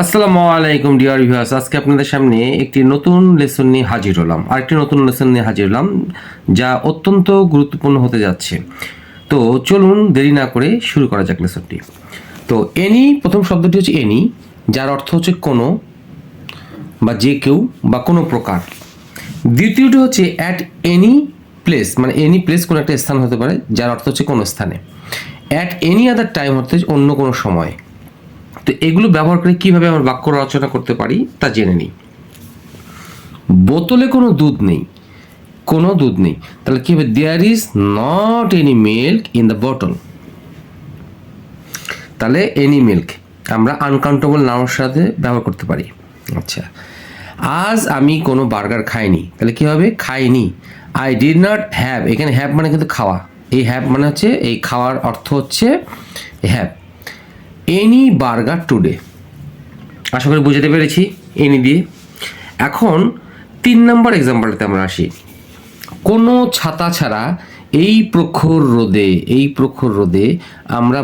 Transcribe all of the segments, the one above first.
আসসালামু আলাইকুম dear viewers, আজকে আপনাদের সামনে একটি নতুন লেসন নিয়ে হাজির হলাম। আরেকটি নতুন লেসন নিয়ে হাজির হলাম যা অত্যন্ত গুরুত্বপূর্ণ হতে যাচ্ছে। তো চলুন দেরি না করে শুরু করা যাক লেসনটি। তো এনি, প্রথম শব্দটি হচ্ছে এনি, যার অর্থ হচ্ছে কোনো বা যে কেউ বা কোনো প্রকার। দ্বিতীয়টি হচ্ছে অ্যাট এনি প্লেস, মানে এনি প্লেস কোনো একটা স্থান হতে পারে, যার অর্থ হচ্ছে কোনো স্থানে। অ্যাট এনি আদার টাইম হচ্ছে অন্য কোনো সময়। তো এগুলো ব্যবহার করে কিভাবে আমরা বাক্য রচনা করতে পারি তা জেনে নিই। বোতলে কোনো দুধ নেই, কোনো দুধ নেই, তাহলে কি হবে? There is not any milk in the bottle. তাহলে এনি মিল্ক আমরা আনকাউন্টেবল নাউনের সাথে ব্যবহার করতে পারি। আচ্ছা, আজ আমি কোনো বার্গার খাইনি, তাহলে কি হবে? খাইনি। আই ডিড নট হ্যাভ, এখানে হ্যাভ মানে কিন্তু খাওয়া, এই হ্যাভ মানে হচ্ছে এই খাওয়ার অর্থ হচ্ছে হ্যাভ। এনি বার্গার টুডে, আশা করি বুঝতে পেরেছি এনি দিয়ে। এখন 3 নম্বর এক্সাম্পলটাতে আমরা আসি। কোনো ছাতা ছাড়া এই প্রখর রোদে আমরা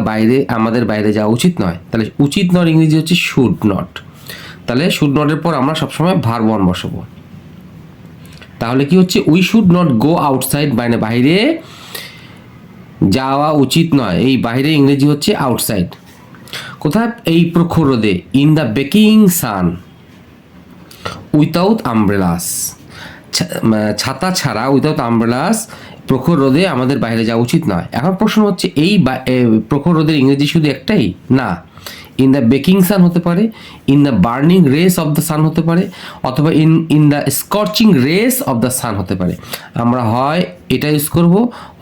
আমাদের বাইরে যাওয়া উচিত নয়। তাহলে উচিত নয় ইংরেজি হচ্ছে শুড নট। তাহলে শুড নটের পর আমরা সবসময় ভার্ব ওয়ান বসাবো। তাহলে কি হচ্ছে? We should not go outside, মানে বাইরে যাওয়া উচিত নয়। এই বাইরে ইংরেজি হচ্ছে আউটসাইড। কোথায়? এই প্রখর রোদে, in the baking sun, without umbrellas, ছাতা ছাড়া, উইথাউট আমব্রেলাস, প্রখর রোদে আমাদের বাইরে যাওয়া উচিত নয়। এখন প্রশ্ন হচ্ছে, এই প্রখর রোদের ইংরেজি শুধু একটাই না। ইন দ্য বেকিং সান হতে পারে, in the burning race of the sun হতে পারে, অথবা in the scorching race of the sun হতে পারে। আমরা হয় এটা ইউজ করব,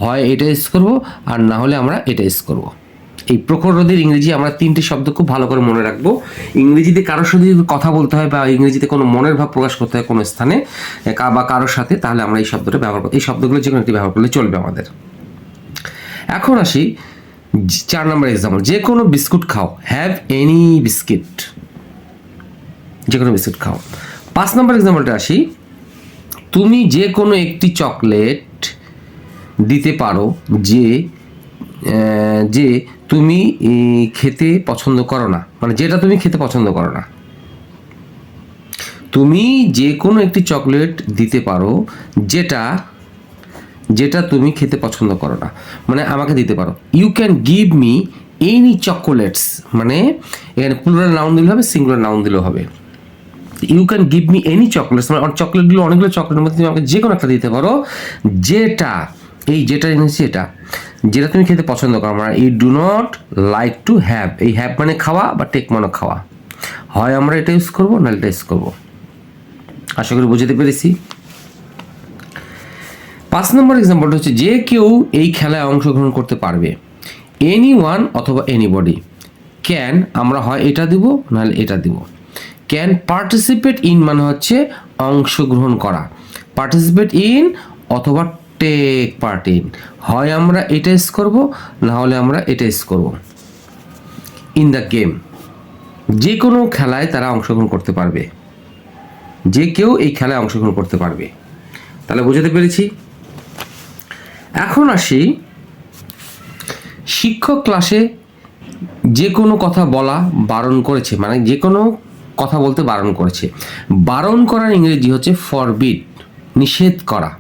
হয় এটা ইউজ করব, আর না হলে আমরা এটা ইউজ করব। এই প্রখর রোদের ইংরেজি আমরা 3টে শব্দ খুব ভালো করে মনে রাখবো। ইংরেজিতে কারোর সাথে যদি কথা বলতে হয় বা ইংরেজিতে কোনো মনের ভাব প্রকাশ করতে হয় কোনো স্থানে বা কারোর সাথে, তাহলে আমরা এই শব্দটা ব্যবহার করবো। এই শব্দগুলো যে কোনো একটি ব্যবহার করলে চলবে আমাদের। এখন আসি 4 নম্বর এক্সাম্পল। যে কোনো বিস্কুট খাও, হ্যাভ এনি বিস্কিট, যে কোনো বিস্কুট খাও। 5 নম্বর এক্সাম্পলটা আসি। তুমি যে কোনো একটি চকলেট দিতে পারো যে তুমি খেতে পছন্দ করো না, মানে যেটা তুমি খেতে পছন্দ করো না। তুমি যে কোনো একটি চকলেট দিতে পারো যেটা তুমি খেতে পছন্দ করো না, মানে আমাকে দিতে পারো। You can give me any chocolates, মানে এখানে প্লুরাল নাউন দিলে হবে, সিঙ্গুলার নাউন দিলেও হবে। You can give me any chocolates, মানে চকলেটগুলো, অনেকগুলো চকলেটের মধ্যে তুমি আমাকে যে কোনো একটা দিতে পারো যেটা, এই যেটা এনেছি যেটা তুমি খেতে পছন্দ করো। আমরা you do not like to have, এই হ্যাভ মানে খাওয়া বা টেক মানে খাওয়া। হয় আমরা এটা ইউজ করবো, না এটা ইউজ করবো। আশা করি বুঝতে পেরেছি। 5 নম্বর এক্সাম্পলটা হচ্ছে, যে কেউ এই খেলায় অংশগ্রহণ করতে পারবে। এনি ওয়ান অথবা এনিবডি। ক্যান আমরা হয় এটা দিব, নাহলে এটা দিব। ক্যান পার্টিসিপেট ইন মানে হচ্ছে অংশগ্রহণ করা, পার্টিসিপেট ইন অথবা টেক পার্ট ইন। হয় আমরা এটা ইউজ করবো, না হলে আমরা এটা ইউজ করবো। ইন দ্য গেম, যে কোনো খেলায় তারা অংশগ্রহণ করতে পারবে, যে কেউ এই খেলায় অংশগ্রহণ করতে পারবে। তাহলে বুঝতে পেরেছি। এখন আসি, শিক্ষক ক্লাসে যে কোনো কথা বলা বারণ করেছে, মানে যে কোনো কথা বলতে বারণ করেছে। বারণ করার ইংরেজি হচ্ছে ফরবিড, নিষেধ করা।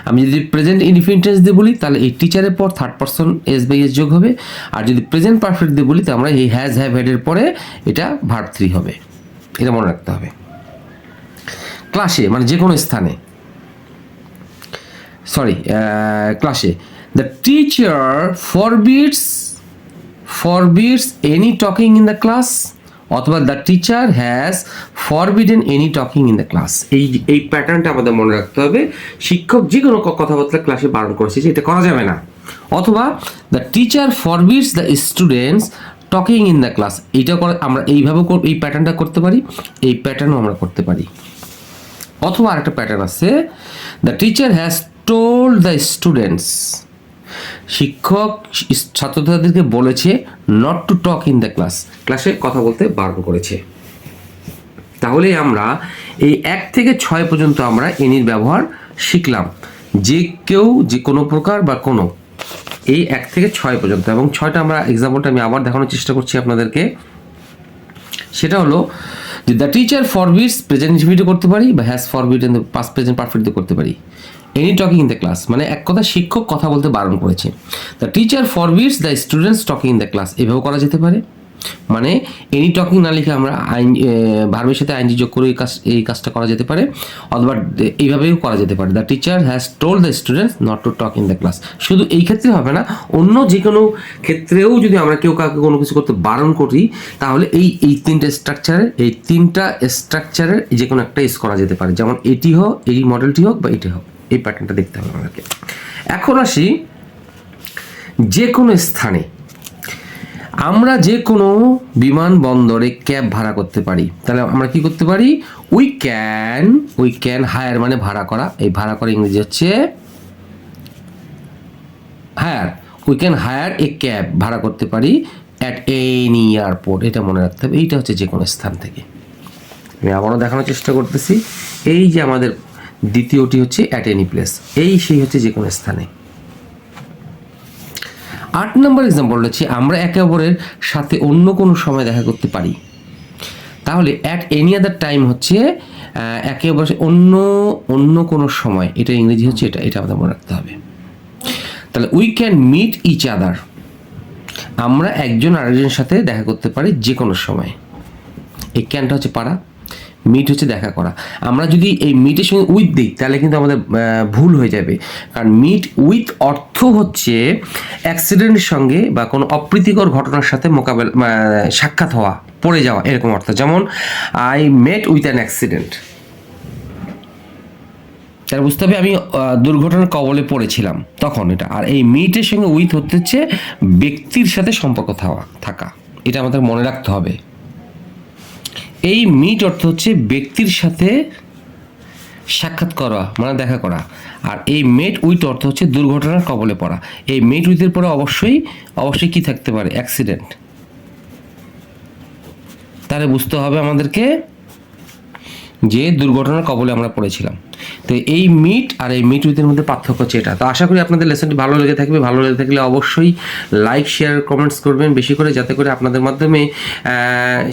আমি যদি প্রেজেন্ট ইনডিফিনিট টেন্স দিয়ে বলি, তাহলে এই টিচারের পর third person S by S যোগ হবে। আর যদি প্রেজেন্ট পারফেক্ট দিয়ে বলি, তাহলে আমরা এই হ্যাজ হ্যাভ হ্যাডের পরে এটা ভার্ব 3 হবে। এটা মনে রাখতে হবে। ক্লাসে মানে যে কোনো স্থানে, ক্লাসে, the teacher forbids any talking in the class, অথবা the teacher has forbidden any talking in the class. এই প্যাটার্নটা আমাদের মনে রাখতে হবে। শিক্ষক যে কোনো কথাবার্তা ক্লাসে বারণ করেছে যে এটা করা যাবে না, অথবা the teacher forbids the students talking in the class. এইটা করে আমরা এইভাবে এই প্যাটার্নটা করতে পারি, এই প্যাটার্নও আমরা করতে পারি। অথবা আরেকটা প্যাটার্ন আছে, the teacher has told the students, শিক্ষক ছাত্রছাত্রীদেরকে বলেছে not to talk in the class, ক্লাসে কথা বলতে বারণ করেছে। তাহলে আমরা এই 1 থেকে 6 পর্যন্ত আমরা এনির ব্যবহার শিখলাম। যে কেউ, যে কোনো প্রকার বা কোনো, এই 1 থেকে 6 পর্যন্ত। এবং 6টা আমরা এক্সাম্পলটা আমি আবার দেখানোর চেষ্টা করছি আপনাদেরকে। সেটা হলো যে the teacher forbids present infinitive করতে পারি বা has forbidden past present perfect করতে পারি। Any talking in the class মানে এক কথা শিক্ষক কথা বলতে বারণ করেছে। The teacher forbids the students talking in the class, এভাবেও করা যেতে পারে। মানে এনি টকিং না লিখে আমরা ভার্বের সাথে আইনজি যোগ করে এই কাজটা করা যেতে পারে, অথবা এইভাবেও করা যেতে পারে। The teacher has told the students not to talk in the class. শুধু এই ক্ষেত্রে হবে না, অন্য যে কোনো ক্ষেত্রেও যদি আমরা কেউ কাউকে কোনো কিছু করতে বারণ করি তাহলে এই তিনটা স্ট্রাকচারের যে কোনো একটা ইউজ করা যেতে পারে। যেমন এটি হোক, এই মডেলটি হোক বা এটি হোক, এই প্যাটার্নটা দেখতে হবে আমাদেরকে। এখন আসি যে কোনো স্থানে আমরা যে কোনো বিমানবন্দরে ক্যাব ভাড়া করতে পারি। তাহলে আমরা কি করতে পারি? উই ক্যান হায়ার মানে ভাড়া করা, এই ভাড়া করা ইংরেজি হচ্ছে hire. We can hire a cab, ভাড়া করতে পারি অ্যাট এনি এয়ারপোর্ট, এটা মনে রাখতে হবে। এইটা হচ্ছে যে কোনো স্থান থেকে। আমি আবারও দেখানোর চেষ্টা করতেছি, এই যে আমাদের দ্বিতীয়টি হচ্ছে অ্যাট এনি প্লেস, সেই হচ্ছে যে কোনো স্থানে। 8 নম্বর এক্সাম্পল হচ্ছে আমরা একে অপরের সাথে অন্য কোনো সময় দেখা করতে পারি। তাহলে অ্যাট এনি আদার টাইম হচ্ছে একে অপরের অন্য কোনো সময়, এটা ইংরেজি হচ্ছে এটা আমাদের মনে রাখতে হবে। তাহলে we can meet each other, আমরা একজন আরেকজনের সাথে দেখা করতে পারি যে কোনো সময়। এই ক্যানটা হচ্ছে পারা, মিট হচ্ছে দেখা করা। আমরা যদি এই মিটের সঙ্গে উইথ দিই তাহলে কিন্তু আমাদের ভুল হয়ে যাবে, কারণ মিট উইথ অর্থ হচ্ছে অ্যাক্সিডেন্টের সঙ্গে বা কোনো অপ্রীতিকর ঘটনার সাথে সাক্ষাৎ হওয়া, পড়ে যাওয়া, এরকম অর্থ। যেমন I met with an accident, তার বুঝতে হবে আমি দুর্ঘটনার কবলে পড়েছিলাম তখন এটা। আর এই মিটের সঙ্গে উইথ হচ্ছে ব্যক্তির সাথে সম্পর্ক থাকা, এটা আমাদের মনে রাখতে হবে। এই মিট অর্থ হচ্ছে ব্যক্তির সাথে সাক্ষাৎ করা মানে দেখা করা, আর এই মেট উইথ অর্থ হচ্ছে দুর্ঘটনার কবলে পড়া। এই মেট উইথের পরে অবশ্যই কি থাকতে পারে? অ্যাক্সিডেন্ট। তাহলে বুঝতে হবে আমাদেরকে যে দুর্ঘটনার কবলে আমরা পড়েছিলাম। তো এই মিট আর এই মিট উইথের মধ্যে পার্থক্য হচ্ছে এটা। তো আশা করি আপনাদের লেসনটি ভালো লেগে থাকবে। ভালো লেগে থাকলে অবশ্যই লাইক, শেয়ার, কমেন্টস করবেন বেশি করে, যাতে করে আপনাদের মাধ্যমে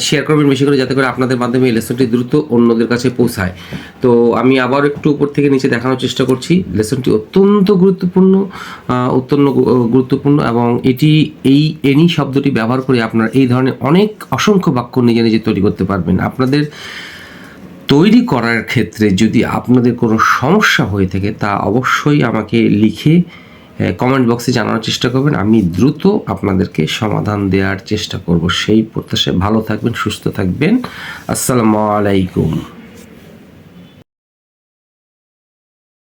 শেয়ার করবেন বেশি করে, যাতে করে আপনাদের মাধ্যমে এই লেসনটি দ্রুত অন্যদের কাছে পৌঁছায়। তো আমি আবার একটু উপর থেকে নিচে দেখানোর চেষ্টা করছি। লেসনটি অত্যন্ত গুরুত্বপূর্ণ এবং এই এনি শব্দটি ব্যবহার করে আপনারা এই ধরনের অসংখ্য বাক্য নিজে নিজে তৈরি করতে পারবেন। আপনাদের তৈরি করার ক্ষেত্রে যদি আপনাদের কোনো সমস্যা হয়ে থাকে তা অবশ্যই আমাকে লিখে কমেন্ট বক্সে জানানোর চেষ্টা করবেন। আমি দ্রুত আপনাদেরকে সমাধান দেওয়ার চেষ্টা করব। সেই প্রত্যাশায় ভালো থাকবেন, সুস্থ থাকবেন। আসসালামু আলাইকুম।